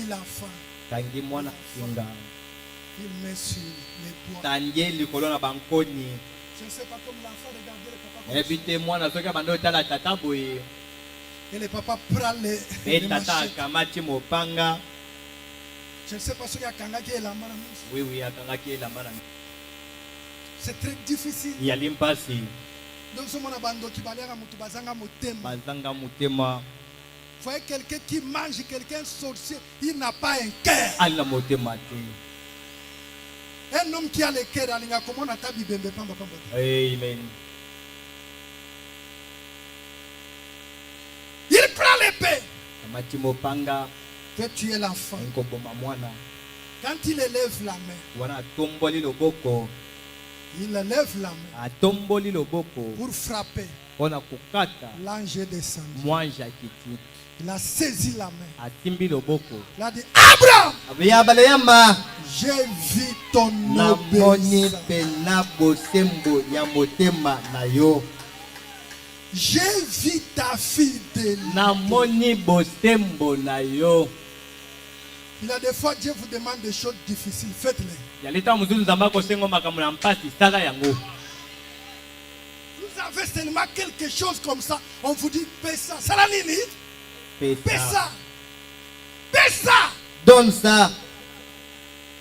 la fin. Tangi mwana singa. Il met sur les doigts. Tangi likolo na bankoni. Je ne sais pas comme l'enfant regardait le papa. Ebite mwana soki bando tala tata boye. Et le papa prend les Tata machettes. kamati mopanga. Je ne sais pas ce qu'il y a kangaki et la main. Oui, akangaki la mara. C'est très difficile. Yali mpasi. Donc ce monde abando qui balera mutu bazanga mutema. Bazanga mutema. Vous voyez quelqu'un qui mange, quelqu'un sorcier, il n'a pas un cœur. Ala motema te. Un homme qui a le cœur, alinga comment on a tabi bembe pamba pamba. Amen. Il prend l'épée. Kamati mopanga. Veut tuer l'enfant. Nkoboma mwana. Quand il élève la main, Wana tomboli loboko. il élève la main Atomboli loboko. pour frapper. Wana kukata. L'ange est descendu. Mwanja kiti. Il a saisi la main. Atimbi loboko. Il a dit, Abraham, Abiyabaleyama. j'ai vu ton Namoni obéissance. pena bosembo ya motema na yo. J'ai vu ta fidélité. Namoni bosembo na yo. Il y a des fois, Dieu vous demande des choses difficiles. Faites-les. Yalita muzulu nzamba kosengo makambo na mpasi sala yango. Vous avez seulement quelque chose comme ça. On vous dit, paie ça. Ça la nini? Paie ça. Paie ça. Donne ça.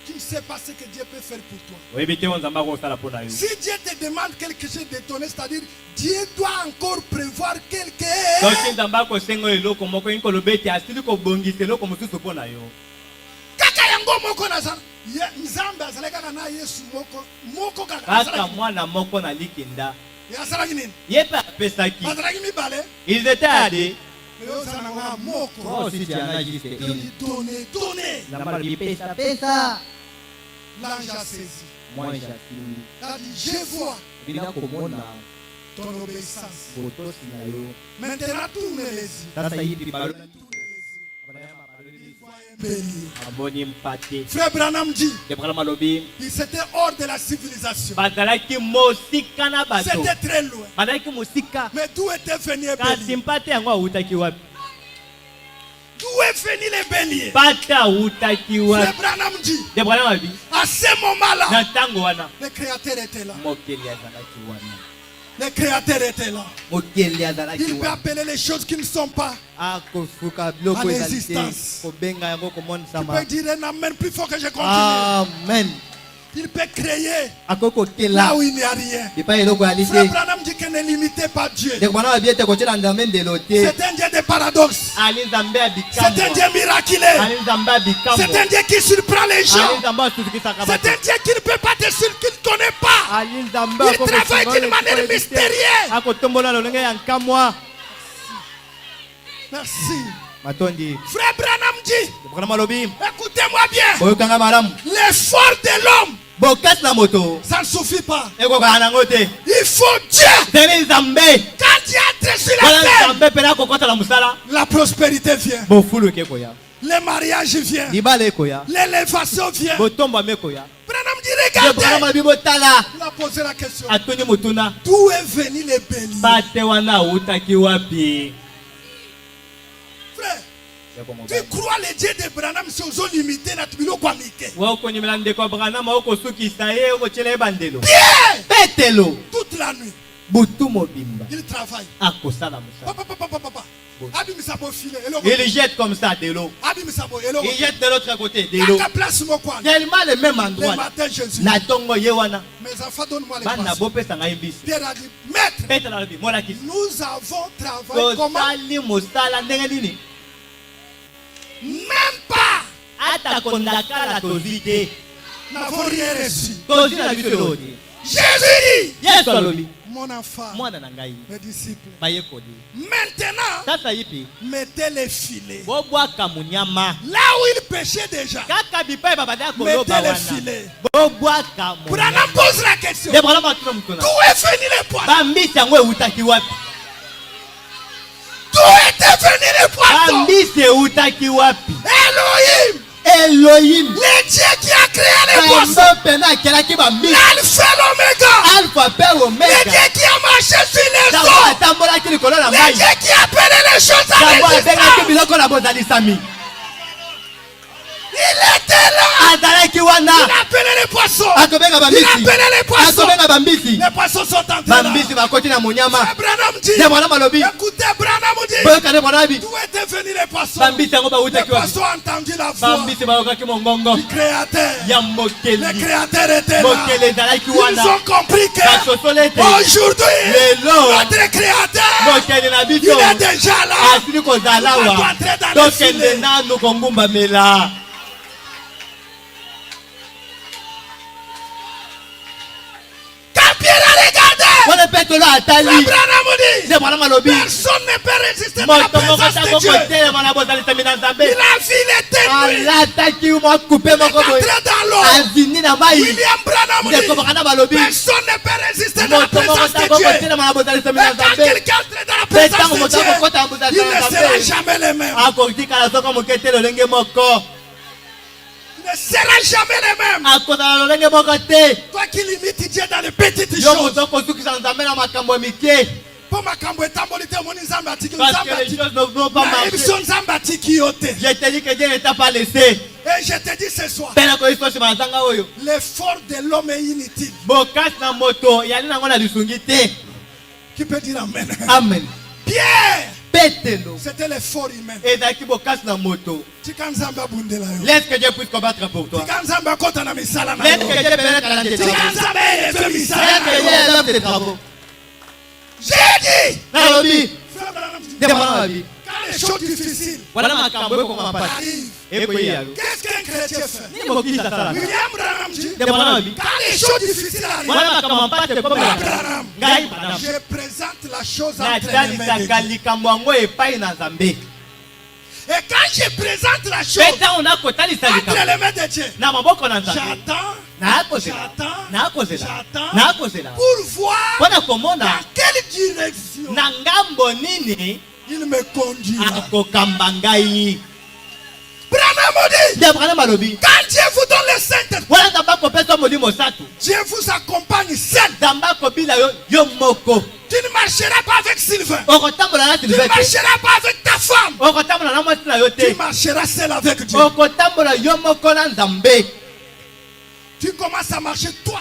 Tu ne sais pas ce que Dieu peut faire pour toi. Oui, bité on nzamba ko sala pona yo. Si Dieu te demande quelque chose d'étonné, c'est-à-dire Dieu doit encore prévoir quelque Donc nzamba kosengo eloko moko inko lobeti asili ko bongisa eloko mususu pona yo. kaka yango moko nazala. Nzambe azalaka na Yesu moko kaka. Kaka mwana moko na likinda. Yazalaki nini? Yepa pesaki. Bazalaki mibale. Ils étaient à des. Mais ozala na moko. Oh, si tu en as juste Il une. dit donnez. Nzamba bi pesa pesa. L'ange a saisi. Moi j'attends. Il a dit, je vois Bila komona ton obéissance. botosi na yo. Maintenant tourne les yeux. Sasa hivi balo Béni. aboni mpate. Frère Branham dit, Debra malobi. il s'était hors de la civilisation. Bazalaki mosika na bato. C'était très loin. Bazalaki mosika. Mais d'où était venu les Kasi béliers? mpate yango awutaki wapi? D'où est venu les béliers? Pate awutaki Frère wapi? Branham dit, Debra mabi. à ce moment-là, Na tango wana. le Créateur était là. Mokeli azalaki wana. Le Créateur était là. Mokeli azalaki Il peut wana. appeler les choses qui ne sont pas. Akofuka biloko À ezalite. l'existence. Kobenga yango Tu komonisama. peux dire un amen plus fort que je continue. Amen. Il peut créer Akoko là kela. où il n'y a rien. Ipa eloko Frère alite. Branham dit que ne limitez pas Dieu. Deko bana babiete kochela nzambe ndelote. C'est un Dieu de paradoxe. Ali nzambe C'est un abikamwa. Dieu miraculeux. Ali nzambe abikamwa. C'est un Dieu qui surprend les Ali gens. nzambe asusukisaka C'est bato. un Dieu qui ne peut pas te surprendre, qu'il ne connaît pas. Ali nzambe Il travaille d'une manière mystérieuse. akotombola lolenge ya nkamwa. Merci. Matondi. Frère Branham dit, Debra malobi. écoutez-moi bien. Boyokanga malamu. L'effort de l'homme, Bokasi na moto. ça ne suffit pas. Ekokaka nango te. Il faut Dieu. Zeli nzambe. Quand Dieu entre sur la Wala terre, nzambe pena kokota la musala. la prospérité vient. Bofulu kekoya. Le mariage vient. Libala ekoya. L'élévation vient. Botomba mekoya. Branham dit, Debra regardez. mabi botala. Il a posé la question. Atoni mutuna. D'où est venu les béliers? Pate wana utaki wapi? Frère, tu crois les dieux de Branham sont limités na tubilo kwa mike? Wakonyemela ndeko Abraham okosukisa ye okochela ebandelo. Bien! Petelo. Toute la nuit, Butu mobimba. il travaille. Akosala musala. Papa. Abi misabo file. Il jette comme ça de l'eau. Abi misabo elo. Il jette de l'autre côté de l'eau. Kaka place mo kwa. Tellement le même Le endroit. matin Jésus. Na tongo ye wana. Mes enfants donnent-moi les Bana passes. bopesa ngai mbisi. Pierre a dit, maître, Petelo alobi mola kisi. nous avons travaillé comment? Tosali musala ndenge nini? Même pas. Ata kondakala tozi te. N'avons rien reçu. Tozi na biso elodi. Jésus dit, Yesu alobi. mon enfant, Mwana na ngai. mes disciples, Bayekodi. maintenant, Sasa yipi? mettez les filets. Bobwaka munyama. Là où il pêchait déjà, Kaka bipai babada koloba mettez les wana. filets. Bobwaka munyama. Branham pose la question. Debra matuna mutuna. D'où est venu les poissons? Bambisi yango eutaki wapi? D'où était venu les poissons? Bambisi eutaki wapi? Elohim, Elohim. le Dieu qui a créé les poissons. Bango pena akelaki bambisi. L'alpha et l'oméga. Alpha pe Le omega. Dieu qui a marché sur les Tango eaux. atambolaki likolo na Le mai. Dieu qui a appelé les choses à Tango abengaki l'existence. biloko na bozalisami. Il était là. Il appelait les poissons. Il appelait les poissons. Les poissons sont entrés là. Branham dit. Écoutez, Branham dit. D'où étaient venus les poissons? Les poissons ont entendu la voix du Créateur. Le Créateur était là. Ils ont compris que aujourd'hui, notre Créateur, il est déjà là. Il va entrer dans le filet. Quand Pierre a regardé, personne ne peut résister à la présence de Dieu. Il a vu les ténèbres. Il est entré dans l'eau. William Branham dit, personne ne peut résister à la présence de Dieu. Et quand quelqu'un entre dans la présence de Dieu, il ne sera jamais le même. Il ne sera jamais le même. Toi qui limites Dieu dans les petites choses. Pour ma camboétambolité, mon Nzamba tiki. Je t'ai dit que Dieu ne t'a pas laissé. Et je te dis ce soir, l'effort de l'homme est inutile. Qui peut dire amen? Amen. Pierre, c'était l'effort humain. Laisse que Dieu puisse combattre pour toi. Laisse que Dieu puisse faire tes travaux. J'ai dit, Quand les choses difficiles arrivent, qu'est-ce qu'un chrétien fait? William Branham dit, quand les choses difficiles arrivent, je présente la chose entre les mains de Dieu. Et quand je présente la chose entre les mains de Dieu, j'attends pour voir dans quelle direction il me conduira. Branham dit, quand Dieu vous donne le Saint-Esprit, Dieu vous accompagne seul. Tu ne marcheras pas avec Sylvain. Tu ne marcheras pas avec ta femme. Tu marcheras seul avec Dieu. Tu commences à marcher toi.